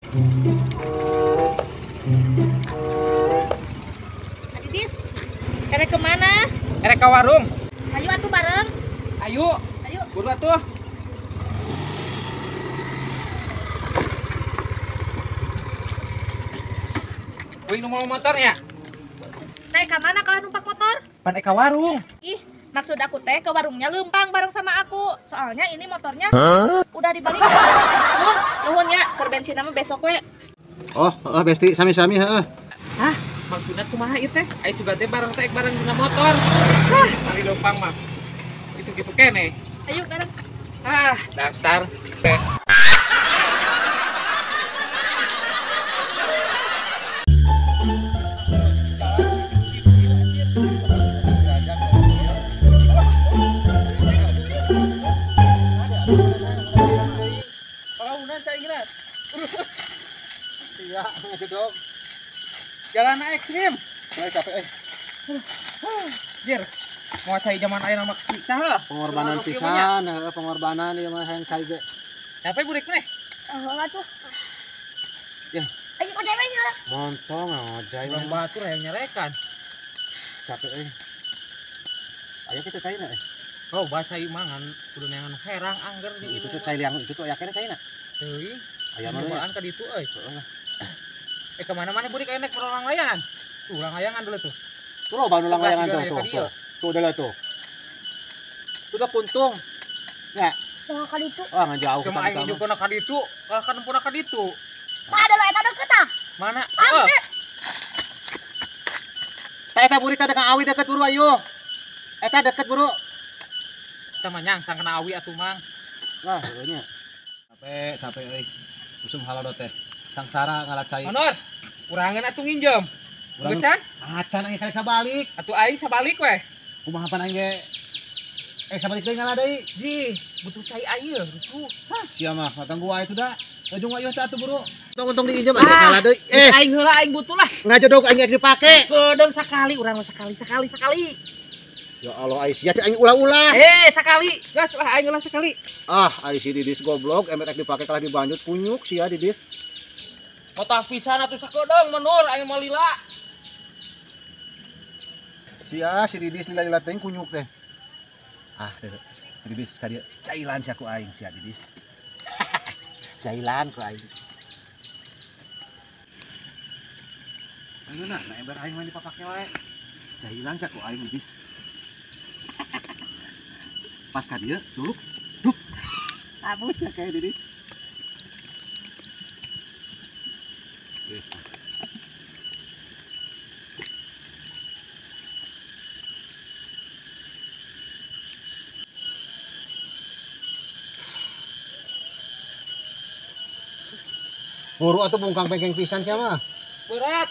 Adidis, erek kemana? Erek ke warung. Ayo atuh bareng. Ayo. Ayo. Buru atuh. Wih, mau motornya? Teh ke mana kalau numpak motor? Pan ke warung. Ih, maksud aku teh ke warungnya lempang bareng sama aku. Soalnya ini motornya udah dibalik. Nuhun ya, keur bensin nama besok we. Oh, besti sami-sami heeh. Hah? Maksudnya kumaha ieu teh? Ai suga teh bareng dengan motor. Kali lempang mah. Itu gitu kene. Ayo bareng. Dasar. Bangunan saya kira. Iya, ngedok. Jalan ekstrim. Saya capek Jir. Mau cai zaman air nama kita lah. Pengorbanan pisan, pengorbanan ieu mah hayang cai ge. Capek burik nih. Oh, atuh. Ya. Ayo ke ceweknya lah. Montong ngojay Ulang batur yang nyerekan. capek Ayo kita cai na Oh, bahasa imangan kudu neangan herang angger di Itu tuh cai liang itu tuh yakin cai na. Deui. Aya mah Ayam ka ditu euy. Kemana-mana burik aya naik orang layangan. Tuh, ulang layangan dulu tuh. Tuh lo baru lang layangan Tuh, tuh. Tuh udah tuh. Sudah puntung. Ya. Mau ka ditu. Wah, ngajauh Cuma aing nyukuna ka ditu, kan puna ka ditu. Tah ada lo eta deket ah. Mana? Saya teh burik teh awi deket buru ayo. Eta deket buru. Kita mah nyangsang kena awi atuh mang. Wah, nya. Capek euy. Usum halodot teh. Sangsara ngalacai. Honor. Urangan atuh nginjem. Becan? Acan aing kali sabalik. Atuh aing sabalik weh. Kumaha pan aing ge sabalik deui ngala deui. Ji, butuh cai air gitu. Sia mah ganggu wae itu da. Lajung ayo teh atuh buru. Untung diinjem aja ngala deui. Aing heula aing butuh lah. Ngajodog aing geus dipake. Kedeung sakali urang mah sekali. Ya Allah ai sia aing ulah-ulah. Sakali. Gas lah aing ulah sekali. Ai si Didis goblok, emet rek dipake kalah dibanjut punyuk sia Didis. Mata pisan atuh sakedeung menur aing mah lila. Sia si Didis lila-lila teh kunyuk teh. Didis tadi cailan sia ku aing sia Didis. Cailan ku aing. Ayo na ember aing mah dipake wae. Cailan sia ku aing Didis. Pas ka dieu suluk. Duh. Abus ya kayak Didis. Buru atuh bungkang pengkeng pisan sia mah. Berat.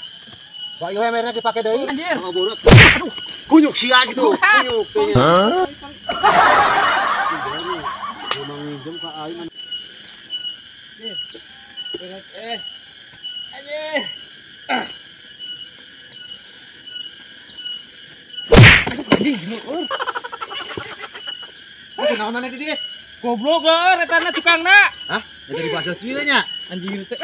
Wah, ieu merek dipake deui. Anjir. Oh, buru. Aduh, kunyuk sia gitu. Kunyuk teh nya. Memang minjem ka aing. Berat Anjir. Anjing nyuur. Aduh, naon ane Didis? Goblok geur eta na tukangna. Hah? Jadi bahasa cieu nya. Anjir teh.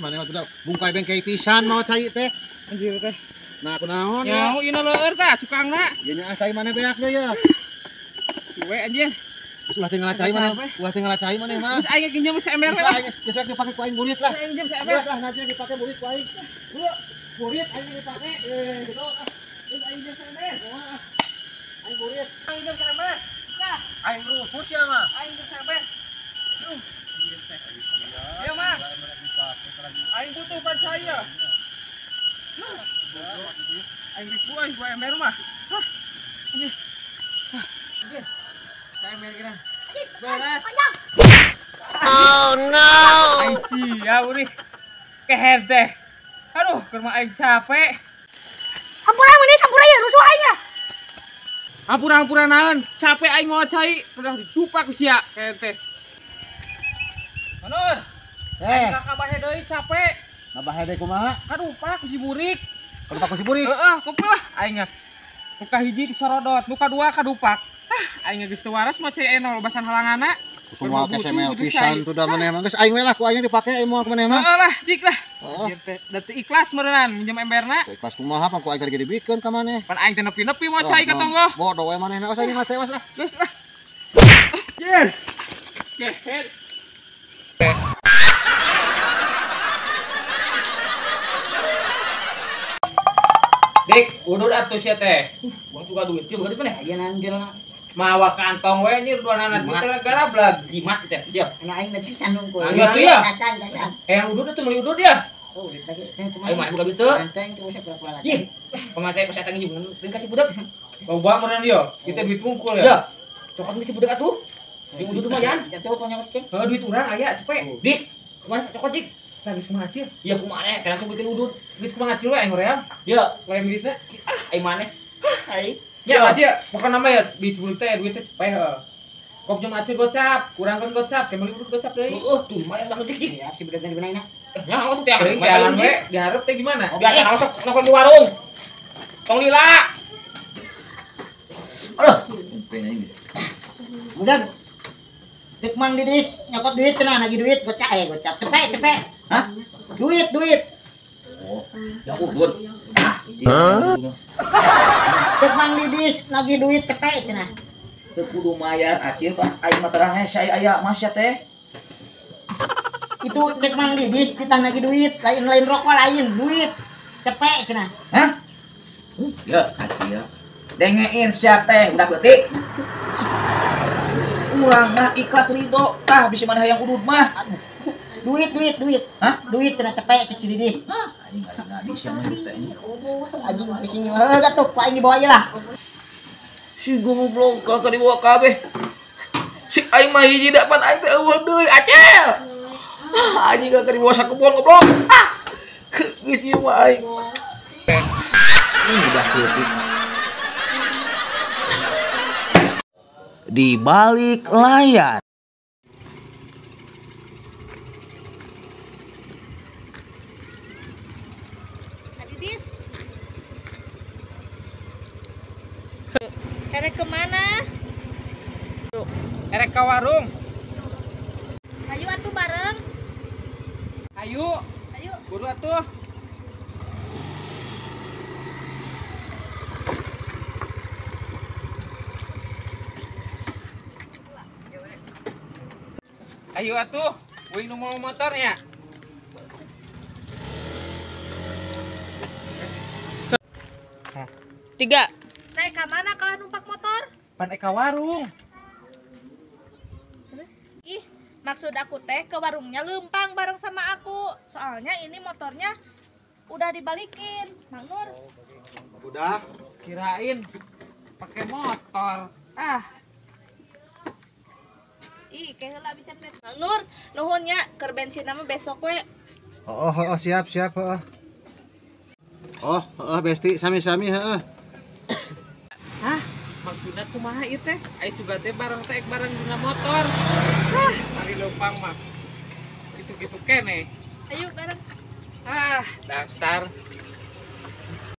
Mana mah sudah bungkai bengkai pisan mau cai teh. Anjir teh. Nah, kunaon ya? Nyaho ina leueur tah tukangna. Ieu nya cai mana beak deui ya. Cuwe anjir. Geus ulah tinggal cai mana? Ulah tinggal cai mana mah? Terus aing nginjem seember Geus lah. aing geus dipake ku aing burit lah. Aing nginjem seember. Geus lah nanti dipake burit ku aing. Burit aing dipake. Gitu. Terus aing nginjem seember. Aing burit. Aing nginjem seember. Nah, Aing rusut ya mah. aing nginjem seember. Iya mah. Aing butuh percaya. Aing dikuai gua ember mah. Anjir. Anjir. Ka ember kira. Beres. Panjang. Oh no! Aing sia uri. Keher teh. Aduh, keur mah aing capek. Hampura ini sampura ya rusuh aing ya. Hampura-hampura naon? Capek aing ngocai. Udah didupak sia keher teh. Manur. Kakak bahe deui capek. Nabah deui kumaha? Aduh, pak si burik. Kalau paku si burik. Heeh, kumpul lah aing nya. Nuka hiji disorodot, nuka dua kadupak. Aing geus teu waras mah cai enol basan halangana. Kumaha ke semel pisan tuh da maneh mah geus aing we lah ku aing dipake aing moal ku maneh mah. Heeh lah, dik lah. Heeh. Ieu teh da teu ikhlas meureun minjem emberna. Kelas kumaha pan ku aing teh dibikeun ka maneh. Pan aing teh nepi-nepi mau cai ka tonggo. Bodoh we maneh na usah mah tewas lah. Geus lah. Yer. Kehet. Dik, udud atuh sia teh. Bang juga duit, cium geus maneh. Aja nanggel Mawa kantong we nyir duanana duit teh gara blag jimat teh. Sia. na aing nanti sandung ko. Angga tuh ya? Kasan. Udud tuh meuli udud ya. Oh, lagi teh Ayo mah buka bitu. Anteng terus pura-pura lagi. Ih, pemakai kesehatan juga teuing kasih budak. Loba meureun dia. Kita duit mungkul ya. Cokot mesti budak atuh. Di udud lumayan. Jatuh punya teh. Heeh, duit urang aya cepet. Dis, kumaha cokot cik? Lagi kumaha acil? Iya kumaha teh langsung bikin udud. Geus kumaha acil we aing hoream. Ya, lain duitna. Aing maneh. Hai. Ya acil, bukan nama ya disebut teh duit teh cepet heuh. Kok cuma acil gocap, kurangkeun gocap, teh meuli udud gocap deui. Heuh, tuh lumayan banget cik. Ya, si budak di benaina. Ya, aku tuh tiap hari jalan we, diharap teh gimana? Biasa masuk nongkrong di warung. Tong lila. Budak. Cek Mang Didis nyokot duit cenah lagi duit gocap cepet. Hah? Duit. Ya udun. Cek Mang Didis lagi duit cepet cenah. Teu kudu mayar acil Pak. Aing mah terang saya aya masya teh. Itu cek Mang Didis ditang lagi duit, lain rokok lain duit. Cepet cenah. Hah? Ya acil. Dengein sia teh udah leutik. Urang mah ikhlas ridho. Tah bisa mana hayang udud mah. Duit. Hah? Duit cenah cepet cek si Didis. Hah? Anjing ngadi sia mah teh. Anjing bising gatuh ku aing dibawa ieu lah. Si goblok kakak dibawa kabeh. Si aing mah hiji dapat aing teh eueuh deui acil. Anjing kakak dibawa sakebon goblok. Geus ieu mah aing. Ini udah leutik. Di balik layar. Adidis. Erek kemana? Erek ka warung. Ayo atuh bareng. Ayo, Ayo. buru atuh. Ayo atuh, wing nu mau motornya. Tiga. Naik ke mana kalau numpak motor? Pan eka warung. Terus? Ih, maksud aku teh ke warungnya lempang bareng sama aku. Soalnya ini motornya udah dibalikin, Mang Nur. Budak. Kirain pakai motor. Ih, kayak heula bicara teh. Mang Nur, nuhunnya keur bensin mah besok we. Oh, siap heeh. Oh, besti sami-sami heeh. Hah? Maksudnya kumaha ieu teh? Ai suga teh barang teh barang dina motor. Ari lempang mah. Gitu-gitu keneh. Ayo bareng. Dasar